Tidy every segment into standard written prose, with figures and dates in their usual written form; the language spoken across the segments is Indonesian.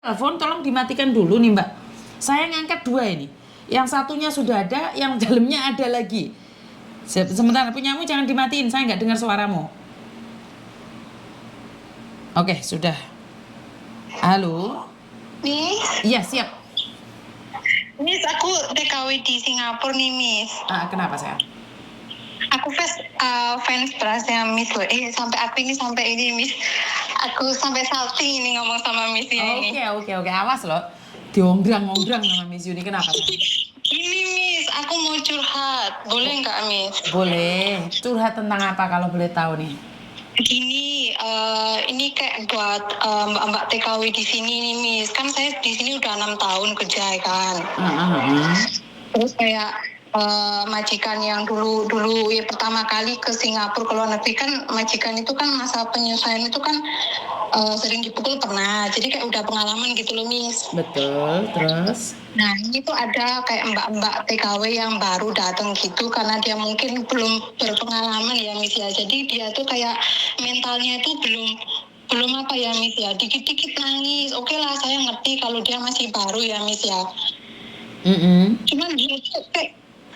telepon tolong dimatikan dulu nih Mbak. Saya ngangkat 2 ini. Yang satunya sudah ada, yang dalamnya ada lagi. Sebentar, punyamu jangan dimatiin, saya nggak dengar suaramu. Oke, sudah. Halo? Miss, Iya, siap. Miss, aku TKW di Singapura nih, Miss. Kenapa saya? Aku fans berasnya Miss loh. Sampai ini, Miss. Aku sampai salting ini ngomong sama Miss ini. Oke. Awas loh. Dionggrang-onggrang sama Miss Yuni. Kenapa saya? Ini, Miss, aku mau curhat. Boleh nggak, Miss? Boleh. Curhat tentang apa kalau boleh tahu nih? Gini, ini kayak buat mbak-mbak TKW di sini nih, Miss. Kan saya di sini udah 6 tahun kerja kan. Terus kayak majikan yang dulu ya pertama kali ke Singapura ke luar negeri kan majikan itu kan masa penyesuaian itu kan sering dipukul pernah. Jadi kayak udah pengalaman gitu loh, Miss. Betul, terus? Nah, ini tuh ada kayak mbak-mbak TKW yang baru datang gitu karena dia mungkin belum berpengalaman ya, Miss ya. Jadi dia tuh kayak mentalnya itu belum apa ya, Miss ya. Dikit-dikit nangis. Oke lah, saya ngerti kalau dia masih baru ya, Miss ya. Cuman dia tuh kayak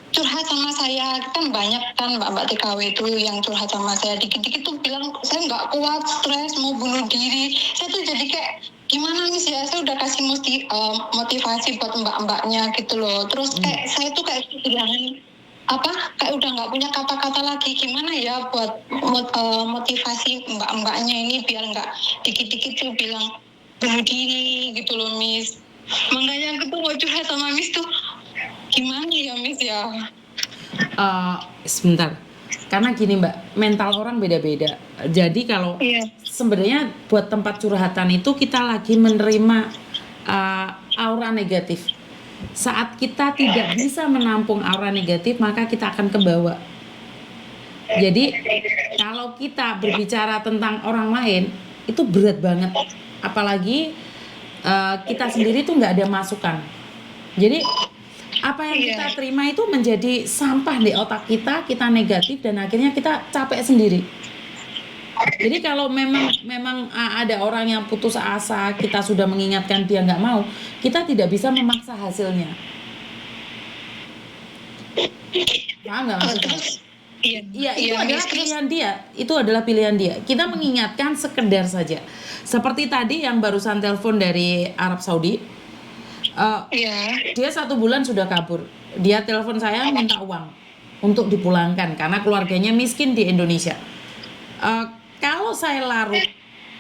curhat sama saya, kan banyak kan mbak-mbak TKW itu yang curhat sama saya, dikit-dikit tuh bilang saya nggak kuat, stres, mau bunuh diri. Saya tuh jadi kayak gimana nih sih, saya udah kasih motivasi buat mbak-mbaknya gitu loh. Terus kayak saya tuh kayak kehilangan kayak udah nggak punya kata-kata lagi, gimana ya buat motivasi mbak-mbaknya ini biar nggak dikit-dikit tuh bilang bunuh diri gitu loh, Miss. Makanya aku tuh mau curhat sama Miss tuh gimana ya, Miss ya? Sebentar. Karena gini Mbak, mental orang beda-beda. Jadi kalau sebenarnya buat tempat curhatan itu kita lagi menerima aura negatif. Saat kita tidak bisa menampung aura negatif, maka kita akan ke bawah. Jadi kalau kita berbicara tentang orang lain, itu berat banget. Apalagi kita sendiri tuh nggak ada masukan. Jadi apa yang kita terima itu menjadi sampah di otak kita negatif dan akhirnya kita capek sendiri. Jadi kalau memang ada orang yang putus asa, kita sudah mengingatkan dia nggak mau, kita tidak bisa memaksa hasilnya. Paham nggak maksudnya? Iya, itu adalah pilihan dia. Itu adalah pilihan dia. Kita mengingatkan sekedar saja. Seperti tadi yang barusan telepon dari Arab Saudi. Dia 1 bulan sudah kabur. Dia telepon saya minta uang untuk dipulangkan karena keluarganya miskin di Indonesia. Kalau saya larut,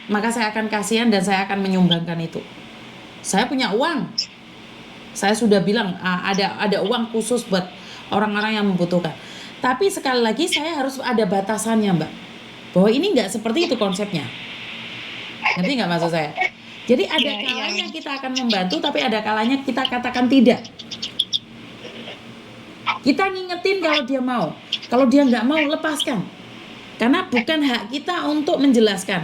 maka saya akan kasihan dan saya akan menyumbangkan itu. Saya punya uang. Saya sudah bilang ada uang khusus buat orang-orang yang membutuhkan. Tapi sekali lagi saya harus ada batasannya, Mbak. Bahwa ini nggak seperti itu konsepnya. Ngerti nggak maksud saya? Jadi ada kalanya kita akan membantu, tapi ada kalanya kita katakan tidak. Kita ngingetin kalau dia mau. Kalau dia nggak mau, lepaskan. Karena bukan hak kita untuk menjelaskan.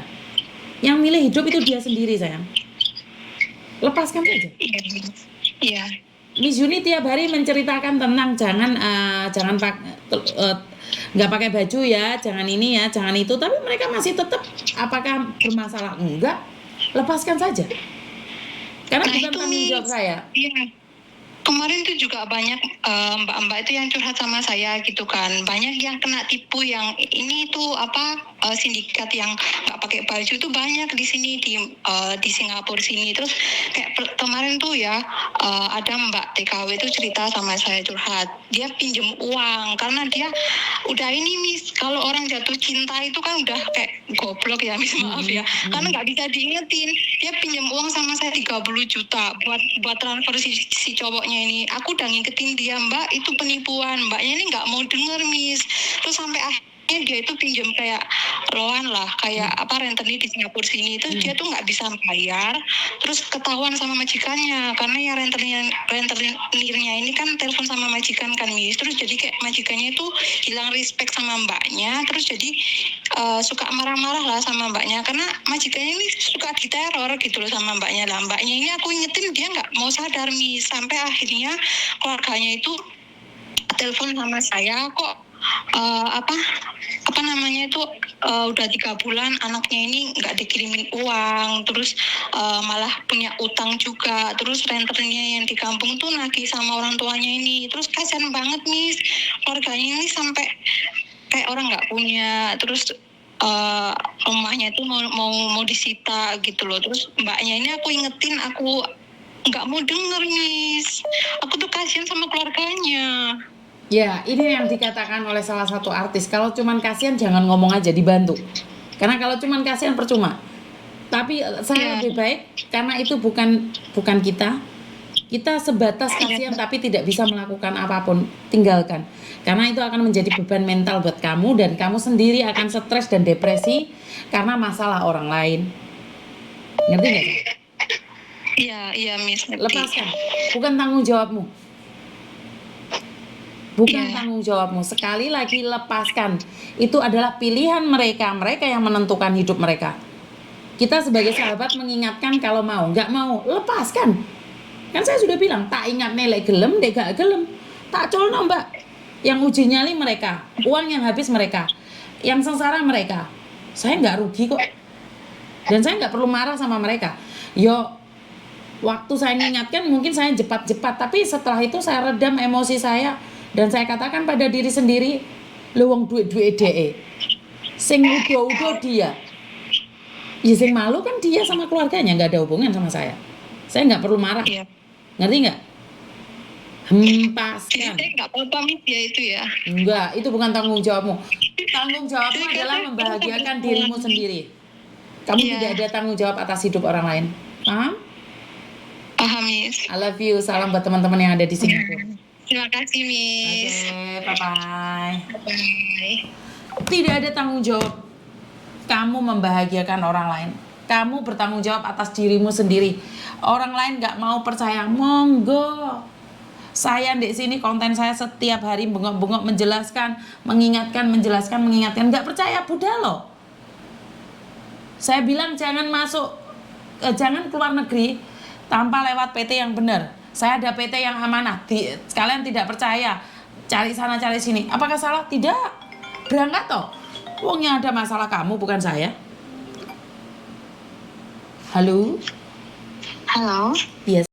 Yang milih hidup itu dia sendiri, sayang. Lepaskan saja. Iya. Miss Yuni tiap hari menceritakan tentang jangan nggak pakai baju ya, jangan ini ya, jangan itu. Tapi mereka masih tetap apakah bermasalah? Enggak. Lepaskan saja. Karena bukan tanggung jawab saya. Iya. Kemarin tuh juga banyak mbak-mbak itu yang curhat sama saya gitu kan. Banyak yang kena tipu yang ini tuh sindikat yang nggak pakai baju tuh banyak di sini di Singapura sini. Terus kayak kemarin tuh ya ada mbak TKW itu cerita sama saya curhat. Dia pinjem uang karena dia udah ini, Miss, kalau orang jatuh cinta itu kan udah kayak goblok ya, Miss, maaf ya. Karena nggak bisa diingetin. Dia pinjem uang sama saya 30 juta buat transfer si cowoknya ini. Aku udah ngingetin dia, Mbak, itu penipuan. Mbaknya ini nggak mau denger, Miss. Terus sampai akhirnya dia itu pinjam kayak loan lah, kayak rentenir di Singapura sini. Terus dia tuh nggak bisa bayar. Terus ketahuan sama majikannya karena ya rentenirnya ini kan telepon sama majikan kan, Miss. Terus jadi kayak majikannya itu hilang respect sama mbaknya. Terus jadi suka marah-marah lah sama mbaknya karena majikannya ini suka diteror gitu loh sama mbaknya lah. Mbaknya ini aku ingetin dia nggak mau sadar, Miss. Sampai akhirnya keluarganya itu telepon sama saya, kok apa namanya itu udah 3 bulan anaknya ini nggak dikirimin uang, terus malah punya utang juga, terus renternya yang di kampung tuh nagih sama orang tuanya ini, terus kasihan banget Miss, keluarganya ini sampai kayak orang nggak punya, terus rumahnya itu mau disita gitu loh. Terus mbaknya ini aku ingetin, aku nggak mau denger Miss, aku tuh kasihan sama keluarganya. Ya, ini yang dikatakan oleh salah satu artis. Kalau cuman kasihan jangan ngomong aja, dibantu. Karena kalau cuman kasihan percuma. Tapi saya lebih baik karena itu bukan kita. Kita sebatas kasihan tapi tidak bisa melakukan apapun. Tinggalkan. Karena itu akan menjadi beban mental buat kamu dan kamu sendiri akan stres dan depresi karena masalah orang lain. Ngerti nggak? Iya Miss. Lepaskan. Bukan tanggung jawabmu. Bukan tanggung jawabmu. Sekali lagi lepaskan. Itu adalah pilihan mereka. Mereka yang menentukan hidup mereka. Kita sebagai sahabat mengingatkan kalau mau. Nggak mau, lepaskan. Kan saya sudah bilang, tak ingat nelek gelem, dek gak gelem. Tak colno mbak. Yang uji nyali mereka. Uang yang habis mereka. Yang sengsara mereka. Saya nggak rugi kok. Dan saya nggak perlu marah sama mereka. Yo, waktu saya mengingatkan mungkin saya jepat-jepat. Tapi setelah itu saya redam emosi saya. Dan saya katakan pada diri sendiri, lu wong duit-duit DE. Sing udo-udo dia. Ya sing malu kan dia sama keluarganya, nggak ada hubungan sama saya. Saya nggak perlu marah. Iya. Ngerti nggak? Hempaskan. Jadi nggak apa-apa Miss ya itu ya. Enggak, itu bukan tanggung jawabmu. Tanggung jawabmu adalah membahagiakan dirimu sendiri. Kamu tidak ada tanggung jawab atas hidup orang lain. Paham? Paham Miss. I love you. Salam buat teman-teman yang ada di Singapura. Terima kasih Miss. Oke, bye-bye. Bye. Tidak ada tanggung jawab kamu membahagiakan orang lain. Kamu bertanggung jawab atas dirimu sendiri. Orang lain gak mau percaya, monggo. Saya di sini konten saya setiap hari bengok-bengok menjelaskan, mengingatkan. Gak percaya, Buddha loh. Saya bilang jangan jangan keluar negeri tanpa lewat PT yang benar. Saya ada PT yang amanah. Kalian tidak percaya, cari sana cari sini. Apakah salah? Tidak. Berangkat toh. Wong yang ada masalah kamu bukan saya. Halo? Halo. Yes.